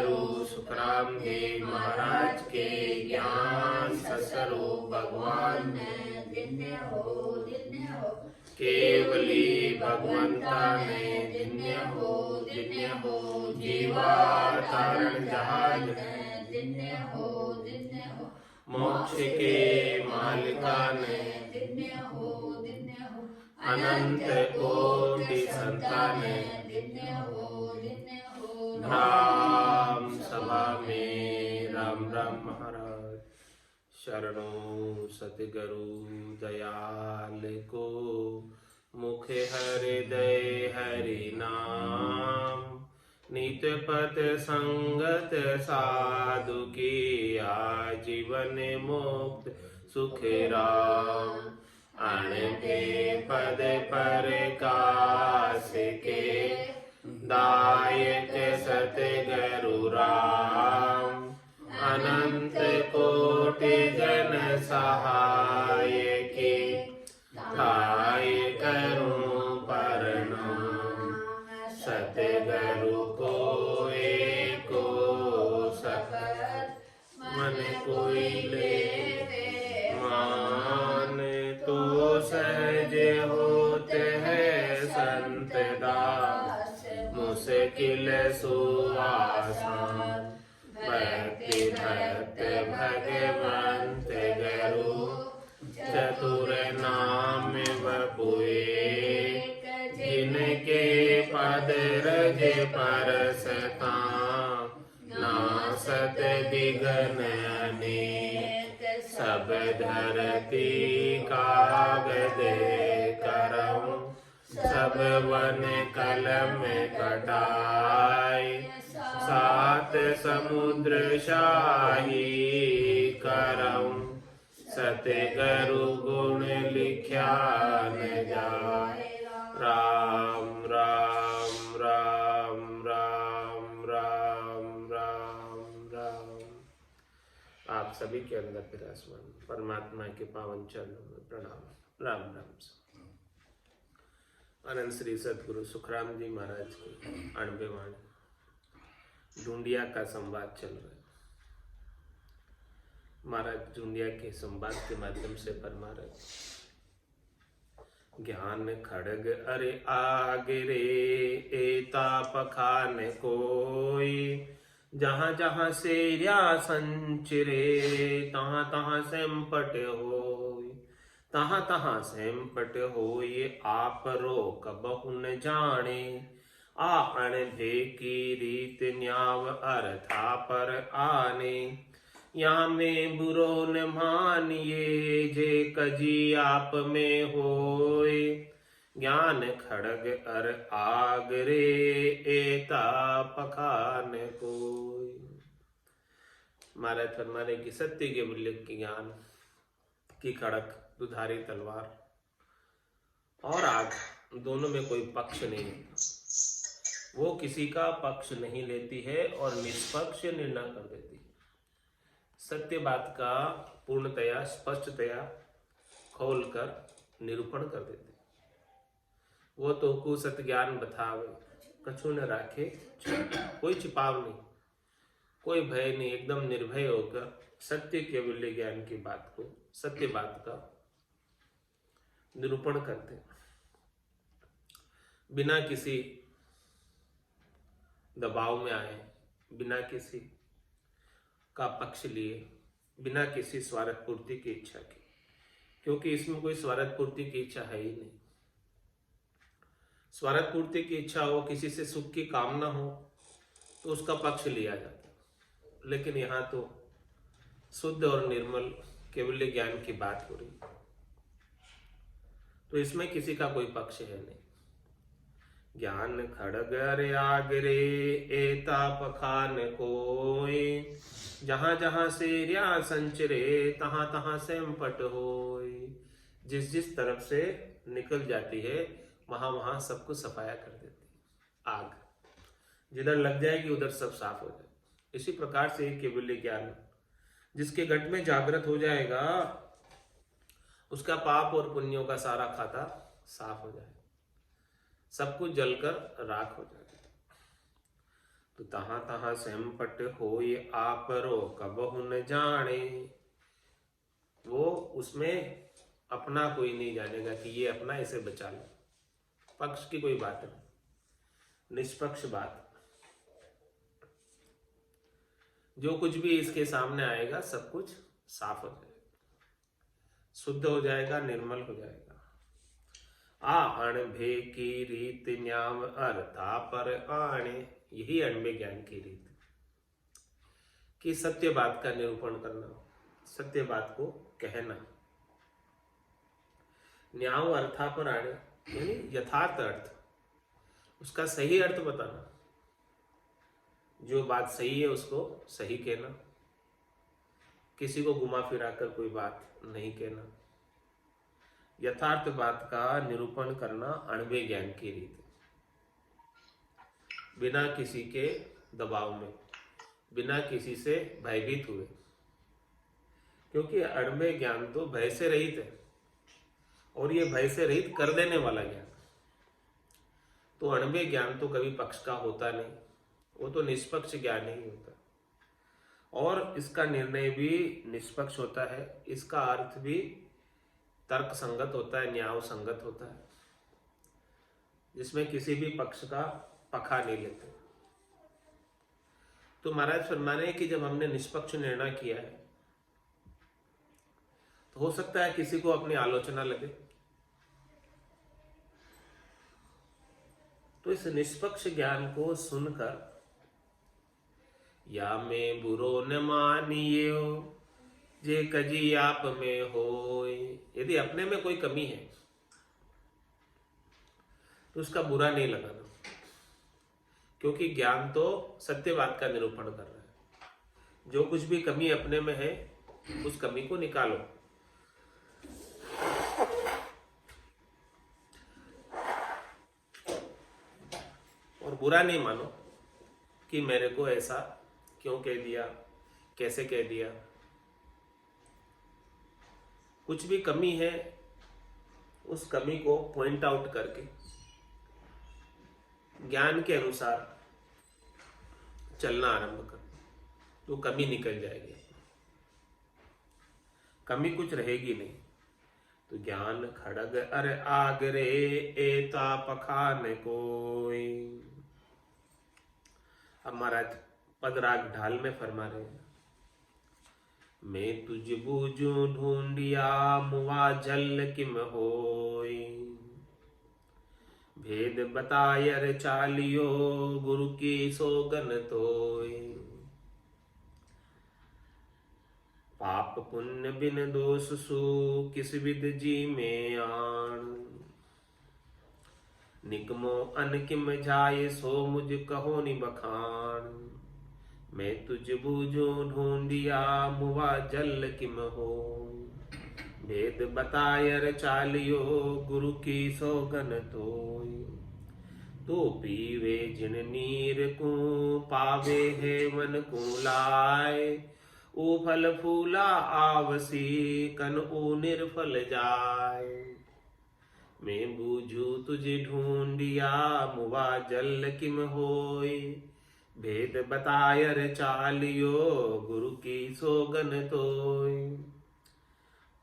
गुरु सुखराम जी महाराज के ज्ञान ससरो भगवान दिन्य हो केवली भगवंता ने दिन्य हो जीवा तारण जहाज दिन्य हो मोक्ष के मालिका ने दिन्य हो अनंत कोटि संतान दिन्य हो राम सभा में राम राम महाराज शरणों सतगुरु दयाल को मुख हृदय हरि नाम नित पथ संगत साधु की आजीवन मुक्त सुख राम अणबे पद पर कास के दायक सतगुरु राम अनंत कोटि जन सहाय के काय करूं प्रणाम सतगुरु को एको सपथ मन कोई ले मान तो सहज होते है संत दास मुश्किल सुआसान भक्ति भक्त भगवंत गुरु चतुर नाम बपुए जिनके पद रज परसता नासत दिगन अनेक सब धरती कागज करम सब वन कलम कटाई सात समुद्र शाही करम सतगुरु गुण लिख्या न जाए राम राम राम राम राम राम राम। आप सभी के अंदर विराजमान परमात्मा के पावन चरणों में प्रणाम राम राम। अनंत श्री सदगुरु सुखराम जी महाराज की अणबे वाणी ढूंढिया का संवाद चल रहा है। महाराज ढूंढिया के संवाद के माध्यम से फरमा रहे ज्ञान खड़ग अरे आगरे एता पखान कोई जहाँ जहाँ से या संचरे तहाँ तहाँ संपट होई तहाँ तहाँ संपट होई आप रोक बहु न जाने आ अणभे की रीत न्याव अर्था पर आने यहाँ में बुरो न मानिए जे कजी आप में होए ज्ञान खड़ग अर आगरे एता पखान कोई। महाराज फरमाने की सत्य के मूल्य की ज्ञान की खड़क दुधारी तलवार और आग दोनों में कोई पक्ष नहीं है। वो किसी का पक्ष नहीं लेती है और निष्पक्ष निर्णय कर देती है। सत्य बात का पूर्णतया स्पष्टतया खोलकर निरूपण कर देती है। वो तो को सत्य ज्ञान बतावे कछु न राखे कोई छिपाव नहीं कोई भय नहीं एकदम निर्भय होकर सत्य के मूल्य ज्ञान की बात को सत्य बात का निरूपण करते हैं बिना किसी दबाव में आए बिना किसी का पक्ष लिए बिना किसी स्वार्थ पूर्ति की इच्छा की क्योंकि इसमें कोई स्वार्थ पूर्ति की इच्छा है ही नहीं। स्वार्थ पूर्ति की इच्छा हो किसी से सुख की कामना हो तो उसका पक्ष लिया जाता है लेकिन यहाँ तो शुद्ध और निर्मल केवल ज्ञान की बात हो रही तो इसमें किसी का कोई पक्ष है नहीं। ज्ञान खड़गर आगरे एता पखान कोई जहाँ जहाँ से रिया संचरे तहाँ तहाँ संपट होय। जिस जिस तरफ से निकल जाती है वहां वहां सबको सफाया कर देती है आग। जिधर लग जाएगी उधर सब साफ हो जाए। इसी प्रकार से केवल ज्ञान जिसके घट में जागृत हो जाएगा उसका पाप और पुण्यों का सारा खाता साफ हो जाए सब कुछ जलकर राख हो जाए। तो तहाँ तहाँ संपट होय आपरो कबहु न जाने। वो उसमें अपना कोई नहीं जानेगा कि ये अपना, इसे बचा लो। पक्ष की कोई बात नहीं, निष्पक्ष बात। जो कुछ भी इसके सामने आएगा सब कुछ साफ हो जाएगा, शुद्ध हो जाएगा, निर्मल हो जाएगा। आ अणभे की रीत न्याम अर्था पर आणे, यही अणभे ज्ञान की रीत कि सत्य बात का निरूपण करना, सत्य बात को कहना। न्याव अर्था पर आणे यानी यथार्थ अर्थ, उसका सही अर्थ बताना। जो बात सही है उसको सही कहना, किसी को घुमा फिरा कर कोई बात नहीं कहना। यथार्थ बात का निरूपण करना अणभे ज्ञान की रीत, बिना किसी के दबाव में, बिना किसी से भयभीत हुए। क्योंकि अणभे ज्ञान तो भय से रहित है, और ये भय से रहित कर देने वाला ज्ञान। तो अणभे ज्ञान तो कभी पक्ष का होता नहीं, वो तो निष्पक्ष ज्ञान ही होता है। और इसका निर्णय भी निष्पक्ष होता है, इसका अर्थ भी तर्क संगत होता है, न्याय संगत होता है, जिसमें किसी भी पक्ष का पखा नहीं लेते। तो महाराज फरमाने कि जब हमने निष्पक्ष निर्णय किया है तो हो सकता है किसी को अपनी आलोचना लगे, तो इस निष्पक्ष ज्ञान को सुनकर या मैं बुरो न मानियो जे कजी आप में होय, यदि अपने में कोई कमी है तो उसका बुरा नहीं लगाना, क्योंकि ज्ञान तो सत्य बात का निरूपण कर रहा है। जो कुछ भी कमी अपने में है उस कमी को निकालो। और बुरा नहीं मानो कि मेरे को ऐसा क्यों कह दिया, कैसे कह दिया। कुछ भी कमी है उस कमी को पॉइंट आउट करके ज्ञान के अनुसार चलना आरंभ कर, तो कमी निकल जाएगी, कमी कुछ रहेगी नहीं। तो ज्ञान खड़ग अर आगरे एता पखान कोई। अब महाराज पदराग ढाल में फरमा रहे हैं, मैं तुझ बूझू ढूंढिया मुआ जल किम होई। भेद बतायर चालियो गुरु की सोगन तोय। पाप पुण्य बिन दोष सु किस विद जी में आन। निकमो अनकिम जाय सो मुझ कहो नि बखान। मैं तुझ बूझो ढूंढिया मुआ जल किम हो। भेद बतायर चालियो गुरु की सौगन तोय। तो पीवे जिन नीर को पावे है मन को लाए। ओ फल फूला आवसी कन ओ निर्फल जाए। मैं बूझू तुझे ढूंढिया मुआ जल किम होय। भेद बतायर चालियो गुरु की सोगन तोय।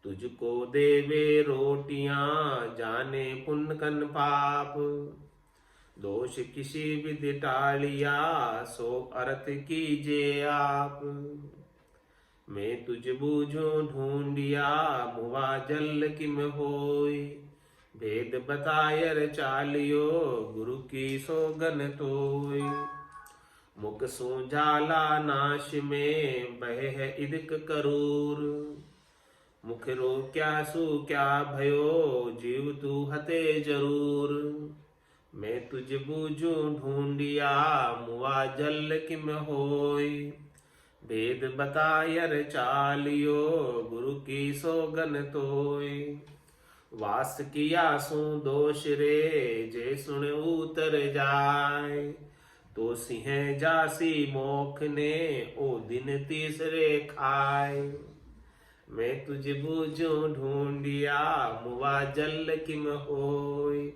तुझको देवे रोटियां जाने पुण्य कन पाप। दोष किसी विधि टालिया सो अर्थ कीजे आप। मैं तुझ बूझो ढूंढिया मुआ जल किम होय। भेद बतायर चालियो गुरु की सोगन तोय। मुख सो जाला नाश में बह है इदिक करूर। मुख रो क्या सु क्या भयो जीव तू हते जरूर। मैं तुझ बूझू ढूंढिया मुआ जल किम होय। भेद बतायर चालियो गुरु की सोगन तोय। वास किया सु दोष रे जे सुन उतर जाय। तो सिंह जासी मोख ने ओ दिन तीसरे खाए। मैं तुझ बूझो ढूंढिया मुआ जल किम होय।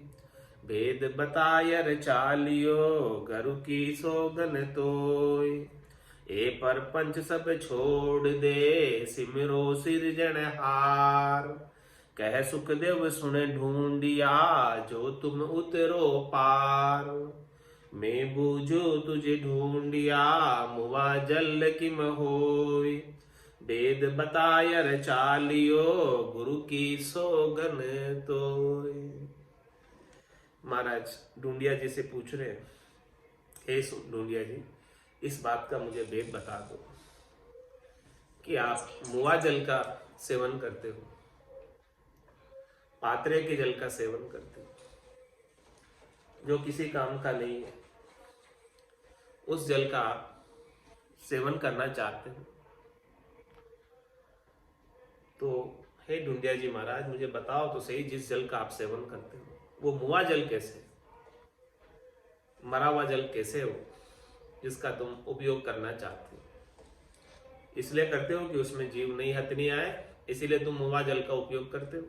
भेद बतायर चालियो गुरु की सोगन तोय। ए पर पंच सब छोड़ दे सिमरो सिरजनहार। कह सुखदेव सुन ढूंढिया जो तुम उतरो पार। मैं बूझो तुझे ढूंढिया मुआ जल किम होय। वेद बतायर चालियो गुरु की सोगन तोय। महाराज ढूंढिया जी से पूछ रहे हैं, हे ढूंढिया जी, इस बात का मुझे भेद बता दो कि आप मुआ जल का सेवन करते हो, पात्रे के जल का सेवन करते हो, जो किसी काम का नहीं है, उस जल का आप सेवन करना चाहते हो। तो हे ढूंढिया जी महाराज, मुझे बताओ तो सही, जिस जल का आप सेवन करते हो वो मुआ जल कैसे, मरा हुआ जल कैसे हो जिसका तुम उपयोग करना चाहते हो? इसलिए करते हो कि उसमें जीव नहीं हथनी आए, इसीलिए तुम मुआ जल का उपयोग करते हो।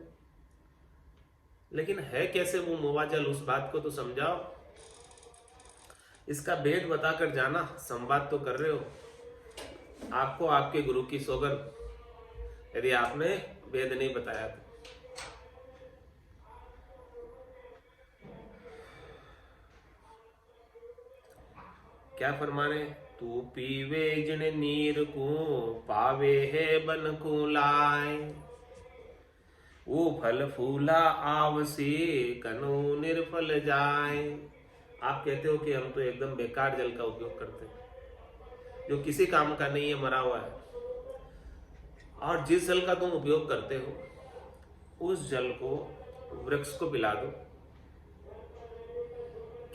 लेकिन है कैसे वो मुआ जल, उस बात को तो समझाओ। इसका भेद बताकर जाना। संवाद तो कर रहे हो, आपको आपके गुरु की सौगन, यदि आपने भेद नहीं बताया तो। क्या फरमाने? तू पीवे जिन नीर को पावे है बन को लाए। वो फल फूला आवसी कनु निर्फल जाए। आप कहते हो कि हम तो एकदम बेकार जल का उपयोग करते हैं, जो किसी काम का नहीं है, मरा हुआ है। और जिस जल का तुम उपयोग करते हो उस जल को वृक्ष को पिला दो।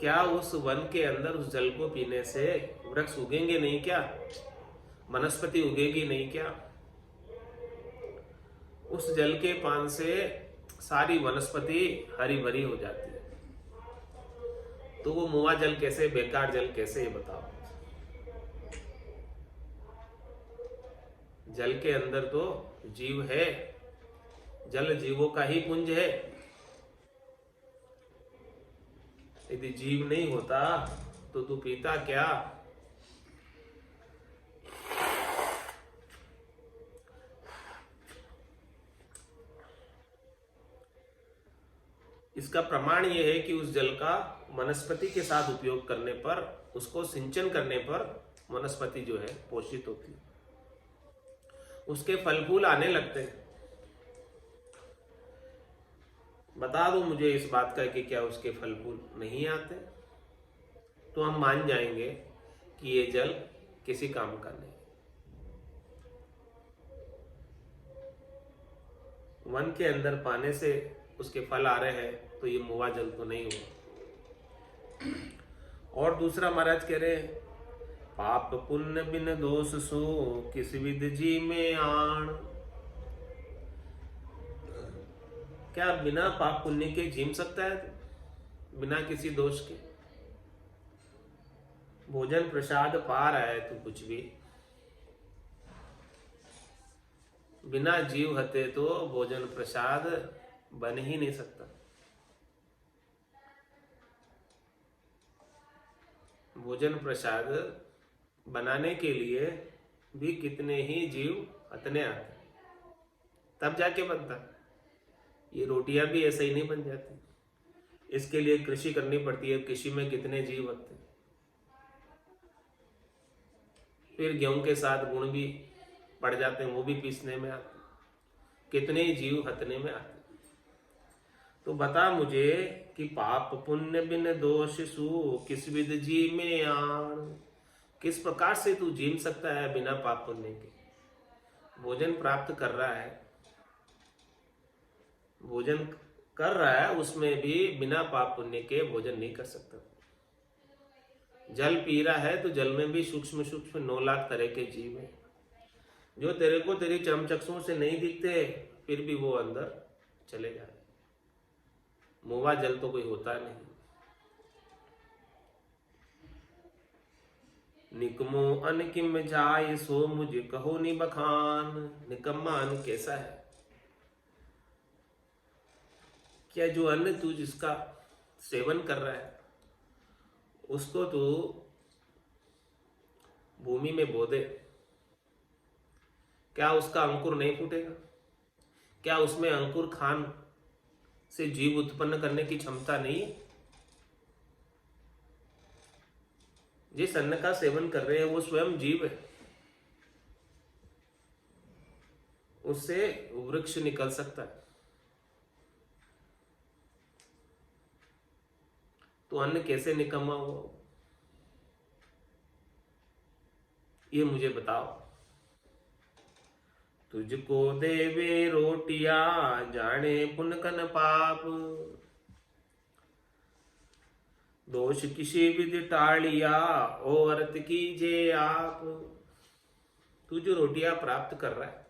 क्या उस वन के अंदर उस जल को पीने से वृक्ष उगेंगे नहीं क्या? वनस्पति उगेगी नहीं क्या? उस जल के पान से सारी वनस्पति हरी भरी हो जाती है। तो वो मुआ जल कैसे, बेकार जल कैसे, ये बताओ। जल के अंदर तो जीव है, जल जीवों का ही पुंज है। यदि जीव नहीं होता तो तू पीता क्या? इसका प्रमाण यह है कि उस जल का वनस्पति के साथ उपयोग करने पर, उसको सिंचन करने पर वनस्पति जो है पोषित होती है, उसके फल फूल आने लगते हैं। बता दो मुझे इस बात का कि क्या उसके फल फूल नहीं आते? तो हम मान जाएंगे कि ये जल किसी काम का नहीं। वन के अंदर पाने से उसके फल आ रहे हैं तो ये मुआ जल तो नहीं हुआ। और दूसरा महाराज कह रहे हैं, पाप पुण्य बिन दोष सो किस विध जी में आण। क्या बिना पाप पुण्य के जीम सकता है? बिना किसी दोष के? भोजन प्रसाद पा रहा है तो कुछ भी, बिना जीव हते तो भोजन प्रसाद बन ही नहीं सकता। भोजन प्रसाद बनाने के लिए भी कितने ही जीव हतने आते, तब जाके बनता। ये रोटियां भी ऐसे ही नहीं बन जाती, इसके लिए कृषि करनी पड़ती है। कृषि में कितने जीव हतते, फिर गेहूं के साथ गुण भी पड़ जाते हैं, वो भी पीसने में आते, कितने जीव हतने में आते। तो बता मुझे कि पाप पुण्य बिन दोष सु किस विध जी में आण। किस प्रकार से तू जीम सकता है बिना पाप पुण्य के? भोजन प्राप्त कर रहा है, भोजन कर रहा है, उसमें भी बिना पाप पुण्य के भोजन नहीं कर सकता। जल पी रहा है तो जल में भी सूक्ष्म सूक्ष्म 9 लाख तरह के जीव हैं, जो तेरे को तेरी चमचक्षुओं से नहीं दिखते, फिर भी वो अंदर चले जाए। मुआ जल तो कोई होता नहीं। निकमो अन किम जाय सो मुझे कहो नि बखान। निकम्मा अन्न कैसा है? क्या जो अन्न तू जिसका सेवन कर रहा है, उसको तू भूमि में बो दे, क्या उसका अंकुर नहीं फूटेगा? क्या उसमें अंकुर खान से जीव उत्पन्न करने की क्षमता नहीं है? जिस अन्न का सेवन कर रहे हैं वो स्वयं जीव है, उससे वृक्ष निकल सकता है। तो अन्न कैसे निकम्मा हुआ, ये मुझे बताओ। तुझको देवे रोटियां जाने पुनकन पाप, दोष किसी विधि टालिया ओ अर्थ कीजे आप। तू जो रोटियां प्राप्त कर रहा है,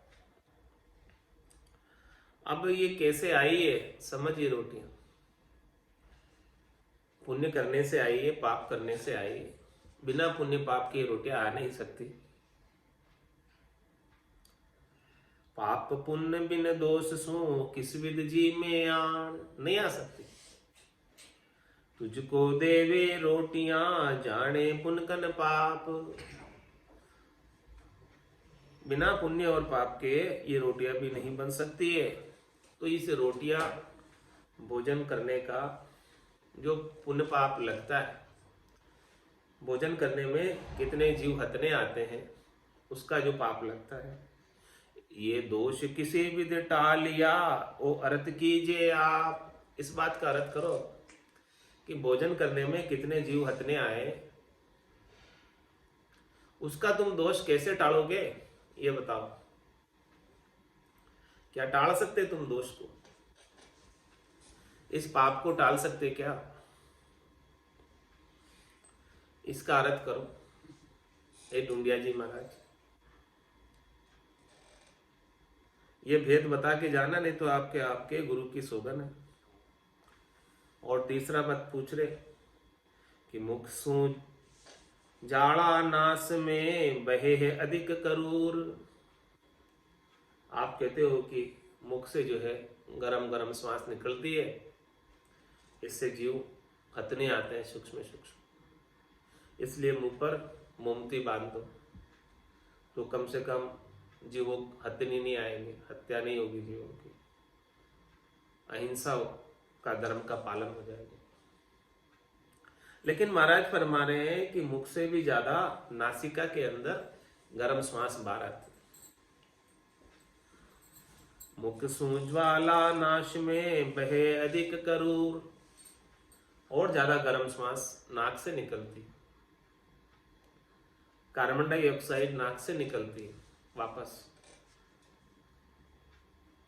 अब ये कैसे आई है समझ। ये रोटियां पुण्य करने से आई है, पाप करने से आई है। बिना पुण्य पाप की रोटियां आ नहीं सकती। पाप पुण्य बिन दोष सो किस विद जी में आन, नहीं आ सकती। तुझको देवे रोटियां जाने पुनकन पाप, बिना पुण्य और पाप के ये रोटियां भी नहीं बन सकती है। तो इस रोटियां भोजन करने का जो पुण्य पाप लगता है, भोजन करने में कितने जीव हतने आते हैं, उसका जो पाप लगता है, ये दोष किसी विध टालिया ओ अर्थ कीजिए आप। इस बात का अर्थ करो कि भोजन करने में कितने जीव हतने आए, उसका तुम दोष कैसे टालोगे, ये बताओ। क्या टाल सकते तुम दोष को? इस पाप को टाल सकते क्या? इसका अर्थ करो ए डुंडिया जी महाराज। ये भेद बता के जाना, नहीं तो आपके आपके गुरु की शोभन है। और तीसरा मत पूछ रहे कि मुख सू जाड़ा नास में बहे है अधिक करूर। आप कहते हो कि मुख से जो है गरम गरम श्वास निकलती है, इससे जीव हतने आते हैं सूक्ष्म सूक्ष्म, इसलिए मुंह पर मोमती बांध दो, तो कम से कम जीवों हतनी नहीं आएंगे, हत्या नहीं होगी जीवों की, अहिंसा का धर्म का पालन हो जाएगा। लेकिन महाराज फरमा रहे हैं कि मुख से भी ज्यादा नासिका के अंदर गर्म श्वास बाहर आती। मुख सूज्वाला नाश में बहे अधिक करूर, और ज्यादा गर्म श्वास नाक से निकलती, कार्बन डाइऑक्साइड नाक से निकलती है वापस।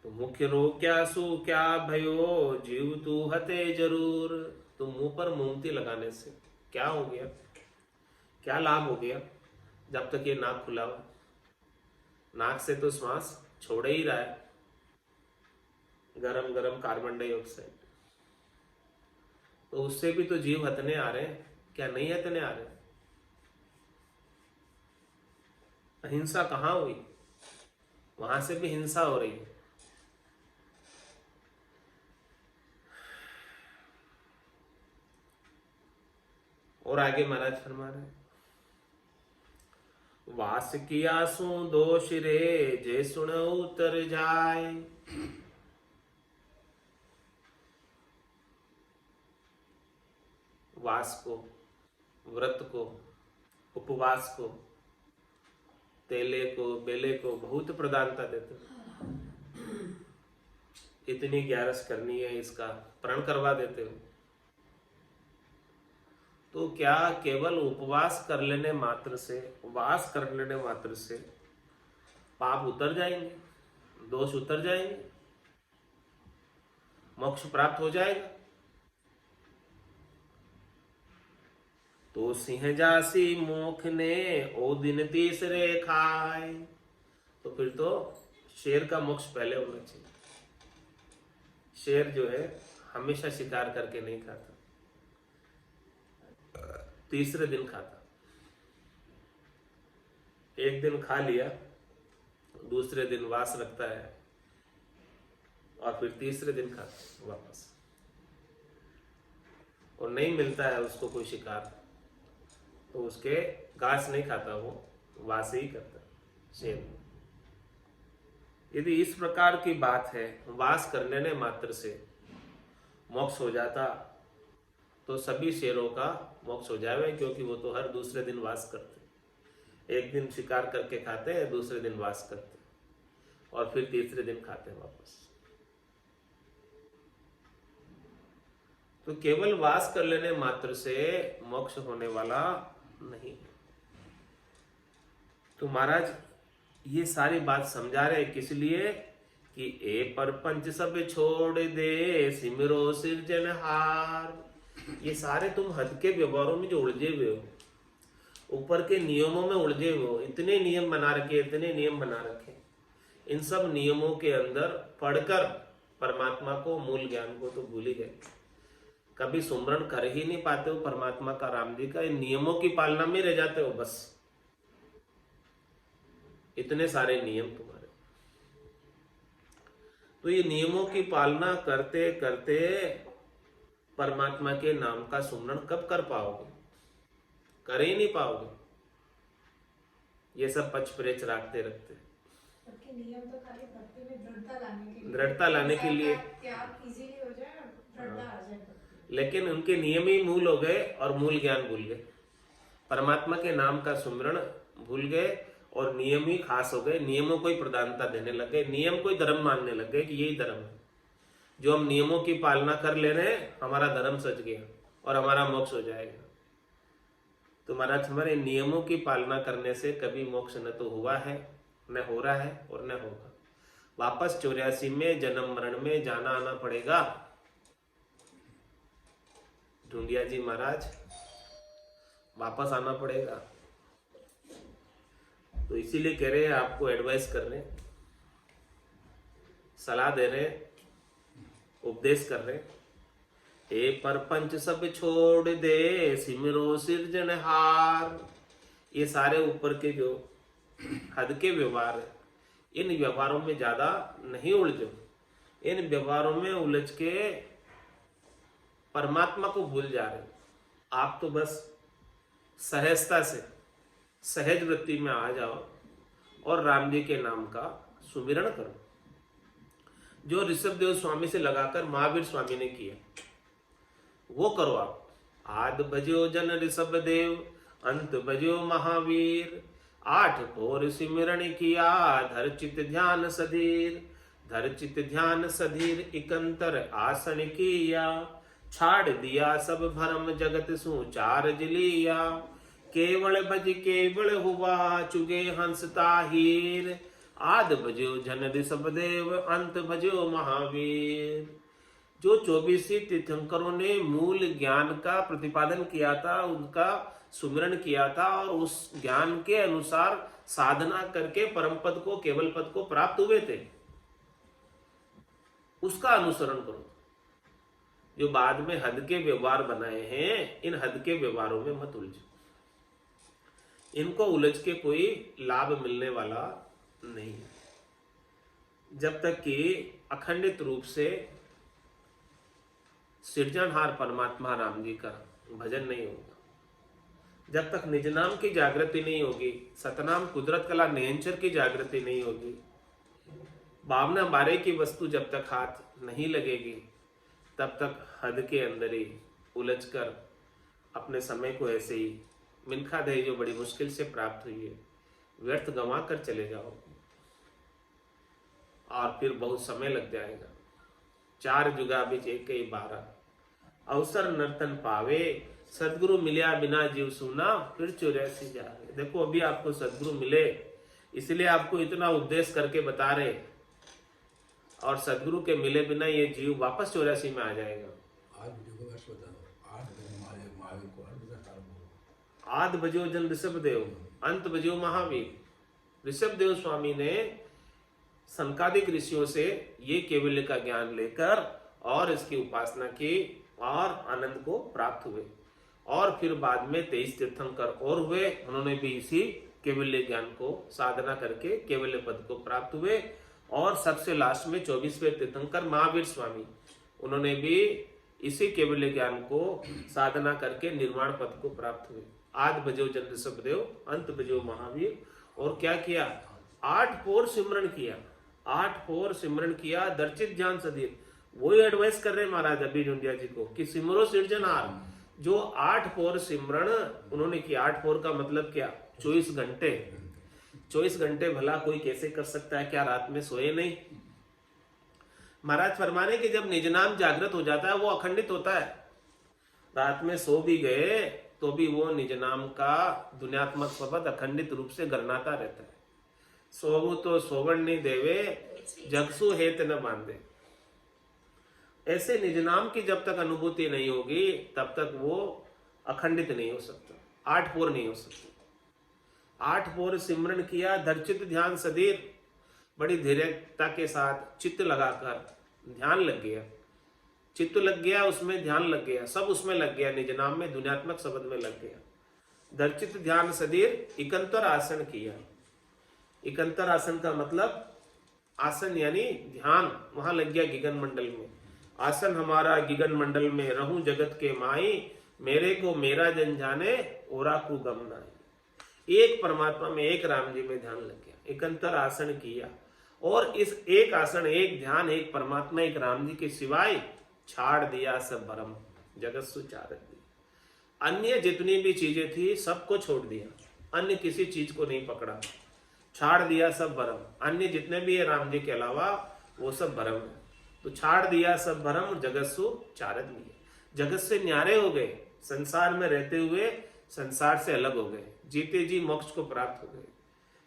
तो मुख्य रोग क्या सु क्या भयो, जीव तू हते जरूर। तो मुंह पर मोमती लगाने से क्या हो गया, क्या लाभ हो गया? जब तक ये नाक खुला हुआ, नाक से तो श्वास छोड़ ही रहा है गरम गरम कार्बन डाइऑक्साइड, तो उससे भी तो जीव हतने आ रहे हैं, क्या नहीं हतने आ रहे? अहिंसा कहाँ हुई? वहां से भी हिंसा हो रही है। और आगे महाराज फरमा रहे, वास किया सु दोष रे जे सुन उतर जाए। वास को, व्रत को, उपवास को, तेले को, बेले को बहुत प्रधानता देते हो। इतनी ग्यारस करनी है, इसका प्रण करवा देते हो। तो क्या केवल उपवास कर लेने मात्र से, उपवास कर लेने मात्र से पाप उतर जाएंगे, दोष उतर जाएंगे, मोक्ष प्राप्त हो जाएगा? तो सिंह जासी मोख ने ओ दिन तीसरे खाए। तो फिर तो शेर का मोक्ष पहले होना चाहिए। शेर जो है हमेशा शिकार करके नहीं खाता, तीसरे दिन खाता। एक दिन खा लिया, दूसरे दिन वास रखता है, और फिर तीसरे दिन खाता वापस। और नहीं मिलता है उसको कोई शिकार, तो उसके घास नहीं खाता, वो वास ही करता शेर। यदि इस प्रकार की बात है, वास करने ने मात्र से मोक्ष हो जाता तो सभी शेरों का मोक्ष हो जाए, क्योंकि वो तो हर दूसरे दिन वास करते। एक दिन शिकार करके खाते हैं, दूसरे दिन वास करते और फिर तीसरे दिन खाते हैं वापस। तो केवल वास कर लेने मात्र से मोक्ष होने वाला नहीं। तो महाराज ये सारी बात समझा रहे किस लिए कि ए परपंच सब छोड़ दे सिमरो सिरजनहार। ये सारे तुम हद के व्यवहारों में जो उलझे हुए हो, ऊपर के नियमों में उलझे हुए हो, इतने नियम बना रखे, इतने नियम बना रखे, इन सब नियमों के अंदर पढ़कर परमात्मा को, मूल ज्ञान को तो भूल ही गए। कभी सुमरण कर ही नहीं पाते हो परमात्मा का, राम जी का। इन नियमों की पालना में रह जाते हो बस। इतने सारे नियम तुम्हारे, तो ये नियमों की पालना करते करते परमात्मा के नाम का सुमरण कब कर पाओगे? कर ही नहीं पाओगे। ये सब पचपरेच रखते रखते नियम तो खाली भक्ति में दृढ़ता लाने के लिए त्याग इजीली हो जाए, दृढ़ता आ जाए। लेकिन उनके नियम ही मूल हो गए और मूल ज्ञान भूल गए। परमात्मा के नाम का सुमरण भूल गए और नियम ही खास हो गए। नियमों को ही प्रधानता देने लग गए, नियम को ही धर्म मानने लग गए कि यही धर्म है। जो हम नियमों की पालना कर ले रहे हैं, हमारा धर्म सज गया और हमारा मोक्ष हो जाएगा। तो महाराज हमारे नियमों की पालना करने से कभी मोक्ष न तो हुआ है, न हो रहा है और न होगा। वापस 84 में जन्म मरण में जाना आना पड़ेगा। ढूंढिया जी महाराज वापस आना पड़ेगा। तो इसीलिए कह रहे हैं, आपको एडवाइस कर रहे हैं, सलाह दे रहे हैं, उपदेश कर रहे हैं। ए परपंच सब छोड़ दे सिमरो सिरजनहार। ये सारे ऊपर के जो हद के व्यवहार है, इन व्यवहारों में ज्यादा नहीं उलझो। इन व्यवहारों में उलझ के परमात्मा को भूल जा रहे हो। आप तो बस सहजता से सहज वृत्ति में आ जाओ और राम जी के नाम का सुमिरण करो, जो ऋषभदेव स्वामी से लगाकर महावीर स्वामी ने किया, वो करो आप। आद भजो जन ऋषभदेव, अंत भजो महावीर। 8 और सिमरण किया, धर चित ध्यान सधीर। धर चित ध्यान सधीर, इकंतर आसन किया। छाड़ दिया सब भरम, जगत सु चारज लिया। केवल भज केवल हुआ, चुगे हंस ताहीर। आद भजो जन ऋषभदेव, अंत भजो महावीर। जो 24 तीर्थंकरों ने मूल ज्ञान का प्रतिपादन किया था, उनका सुमिरन किया था और उस ज्ञान के अनुसार साधना करके परम पद को, केवल पद को प्राप्त हुए थे, उसका अनुसरण करो। जो बाद में हद के व्यवहार बनाए हैं, इन हद के व्यवहारों में मत उलझो। इनको उलझ के कोई लाभ मिलने वाला नहीं है। जब तक कि अखंडित रूप से सृजनहार परमात्मा राम जी का भजन नहीं होगा, जब तक निज नाम की जागृति नहीं होगी, सतनाम कुदरत कला नियंचर की जागृति नहीं होगी, भावना बारे की वस्तु जब तक हाथ नहीं लगेगी, तब तक हद के अंदर ही उलझकर अपने समय को ऐसे ही मिनखा दही जो बड़ी मुश्किल से प्राप्त हुई है, व्यर्थ गंवा कर चले जाओगे और फिर बहुत समय लग जाएगा। 4 जुगा बिच एक ही 12, अवसर नर्तन पावे। सदगुरु मिलिया बिना जीव सुना, फिर 84 जावे। देखो अभी आपको सदगुरु मिले, इसलिए आपको इतना उपदेश करके बता रहे, और सदगुरु के मिले बिना ये जीव वापस 84 में आ जाएगा। आद भजो जन ऋषभदेव, अंत भजो महावीर। ऋषभदेव स्वामी ने संकादिक ऋषियों से ये केवल्य का ज्ञान लेकर और इसकी उपासना की और आनंद को प्राप्त हुए, और फिर बाद में 23 तीर्थंकर और हुए, उन्होंने भी इसी केवल्य ज्ञान को साधना करके केवल्य पद को प्राप्त हुए। और सबसे लास्ट में 24वें तीर्थंकर महावीर स्वामी, उन्होंने भी इसी केवल ज्ञान को साधना करके निर्वाण पद को प्राप्त हुए। आद बजो जन ऋषभदेव, अंत बजो महावीर। और क्या किया? 8 पोर सिमरन किया, 8 पोर सिमरन किया, दर्चित ध्यान सदीर। वही एडवाइस कर रहे हैं महाराज अभी ढूंढिया जी को कि सिमरो सिरजनहार। जो 8 पोर सिमरन उन्होंने किया। 8 पोर का मतलब क्या? 24 घंटे। 24 घंटे भला कोई कैसे कर सकता है? क्या रात में सोए नहीं? महाराज फरमाने कि जब निज नाम जागृत हो जाता है वो अखंडित होता है। रात में सो भी गए तो भी वो निज नाम का दुनियात्मक शब्द अखंडित रूप से गरनाता रहता है। सोवु तो सोवन नहीं देवे, जगसु हेत न बांधे। ऐसे निज नाम की जब तक अनुभूति नहीं होगी तब तक वो अखंडित नहीं हो सकता, 8 पोर नहीं हो सकता। 8 पोर सिमरन किया, धरचित ध्यान सदीर। बड़ी धीरजता के साथ चित्त लगाकर ध्यान लग गया, चित्त लग गया, उसमें ध्यान लग गया, सब उसमें लग गया, निज नाम में दुनियात्मक शब्द में लग गया। दर्चित ध्यान सदीर इकंतर आसन किया। इकंतर आसन का मतलब आसन यानी ध्यान वहां लग गया गिगन मंडल में। आसन हमारा गिगन मंडल में, रहूं जगत के माई, मेरे को मेरा जन जाने, ओरा को गम नाई। एक परमात्मा में, एक राम जी में ध्यान लग गया, इकंतर आसन किया। और इस एक आसन, एक ध्यान, एक परमात्मा, एक राम जी के सिवाय छाड़ दिया सब भरम, जगत सुचारत दी। अन्य जितनी भी चीजें थी सबको छोड़ दिया, अन्य किसी चीज को नहीं पकड़ा, छाड़ दिया सब भरम। अन्य जितने भी है राम जी के अलावा वो सब भरम है। तो छाड़ दिया सब भरम, जगत सु चारत लिए। जगत से न्यारे हो गए, संसार में रहते हुए संसार से अलग हो गए, जीते जी मोक्ष को प्राप्त हो गए।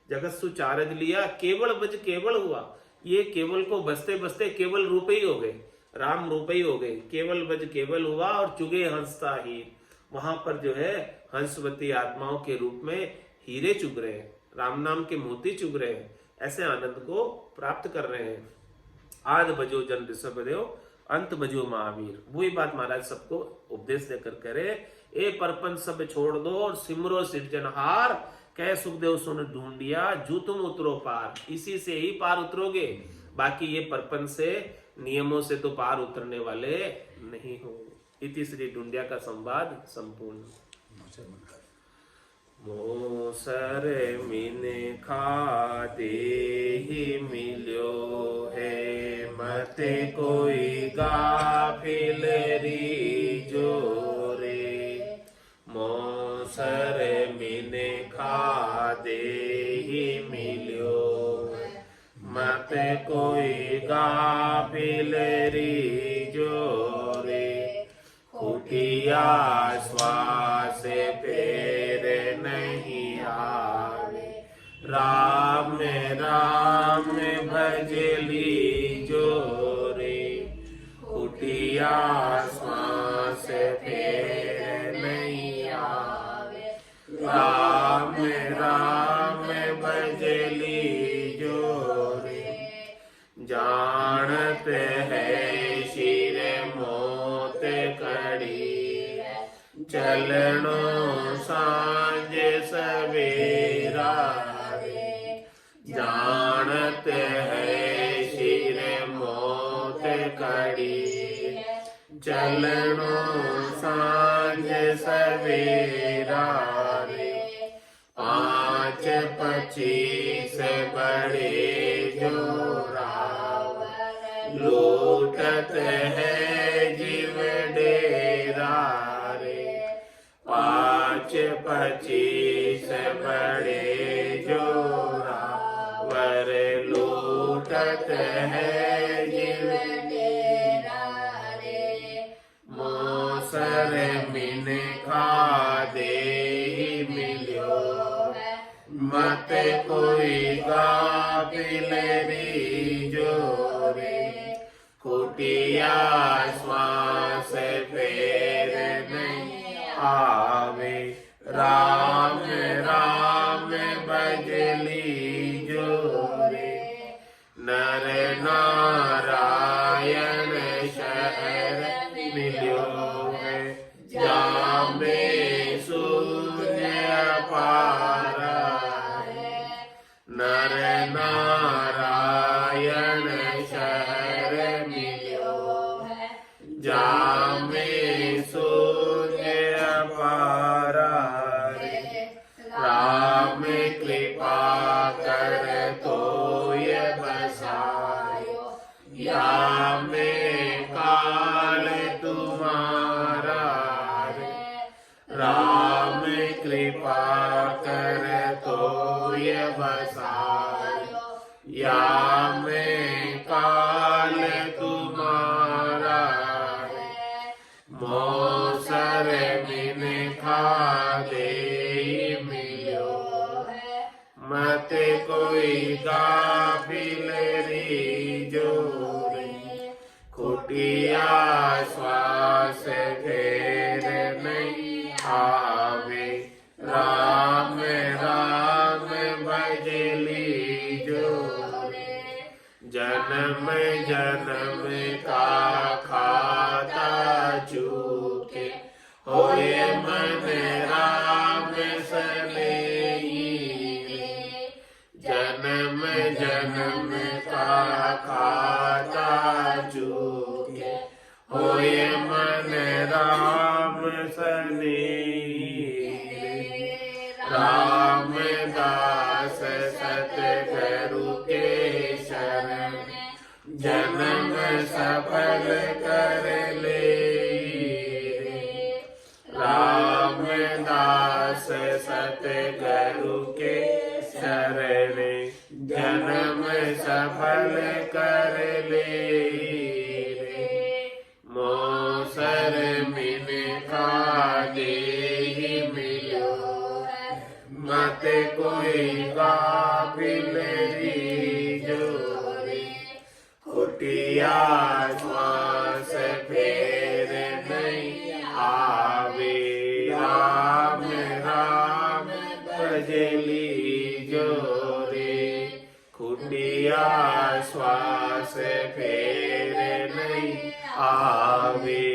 जगत सु चारज लिया, केवल बज केवल हुआ। ये केवल को बसते बसते केवल रूप ही हो गए, राम रूप ही हो गए। केवल बज केवल हुआ और चुगे हंसता ही। वहां पर जो है हंसवती आत्माओं के रूप में हीरे चुग रहे हैं, राम नाम के मोती चुग रहे हैं, ऐसे आनंद को प्राप्त कर रहे हैं। आद बजो जन ऋषभदेव, अंत बजो महावीर। वही बात महाराज सबको उपदेश देकर करे, ए परपंच सब छोड़ दो और सिमरो सिरजनहार। कह सुखदेव सुन ढूंढिया, जू तुम उतरो पार। इसी से ही पार उतरोगे, बाकी ये परपंच से नियमों से तो पार उतरने वाले नहीं हो। इति श्री ढूंढिया का संवाद संपूर्ण। मोसर मिने खाते ही मिल्यो है, मते कोई गाफिल जोरे। मोसर मिने खाते ही मिल्यो, मते कोई गाफिल जोरे। खुटिया श्वास फेर नहीं आवे, राम राम भजली जोरे। खुटिया श्वास फेर नहीं आवे, राम राम भजली जोरे। जानत है शिर मोत कड़ी, चलनो सांझ सवेरा रे। जानत है शिर मोत कड़ी, चलनो सांझ सवेरा रे। 5 25 बड़े जोरावर, लूटत है जीव डेरा रे। 5 25 बड़े जोरावर, लूटत है जीव डेरा रे। मोसर मिन खादे मिल्यो है, मत कोई गाफिल जोरे। खुटिया श्वास फेर नहीं आवे, राम राम भजली जोरे। नर नारायण शहर मिल्यो है, जामे शून्य पारा है। नर नारायण शहर मिल्यो है, जाम कर तोय बसायो, या में काल तुम्हारा है। राम कृपा कर तोय बसायो, या में काल तुम्हारा है। मोसर बिन खादे मिलो है, मत कोई गाफिल रीजोरे। कुटिया श्वास फेर नहीं आवे, राम राम भजली जोरे। जन्म जन्म का खाता चूके, होए मन राम सनेही रे। जन्म जन्म का खाता चूके, होए मन राम सनेही रे। रामदास सतगुरु के शरण, जन्म सफल कर ले रे। रामदास सतगुरु के शरण, जन्म सफल कर ले रे। मोसर मिन खादे मिलो है, मत कोई गाफिल रीजोरे। कुटिया श्वास फेर नहीं आवे, राम राम भजली जोरे। कुटिया श्वास फेर नहीं आवे,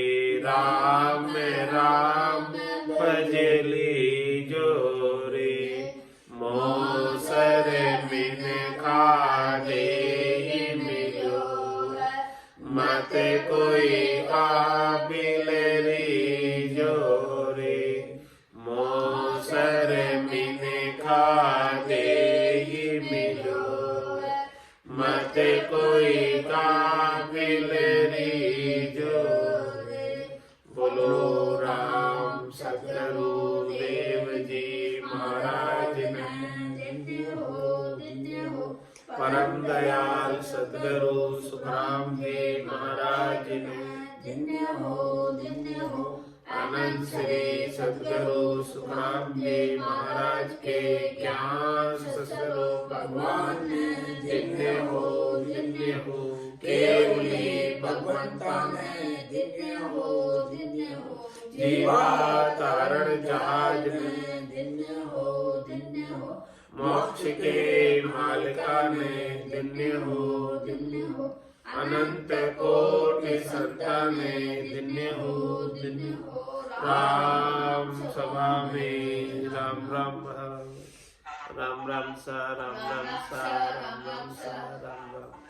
राम राम भजली जोरे। मोसर बिन खादे मिलो है, मत कोई काबिल रीजोरे। मोसर बिन खादे मिलो है, मत कोई काबिल रीजोरे। बोलो राम सतगुरु देव जी महाराज ने, परम दयाल सतगुरु सुखराम जी महाराज ने, आनंद श्री सतगुरु सुखराम जी महाराज के ज्ञान ससुरो भगवान ने जिन्ने हो केवली भगवंता ने जीवा तारण जहाज ने, मोक्ष के मालिका ने धन्य हो। अनंत कोटि संता ने धन्य हो। राम सभा में राम राम राम राम सा राम राम सा राम राम सा राम राम।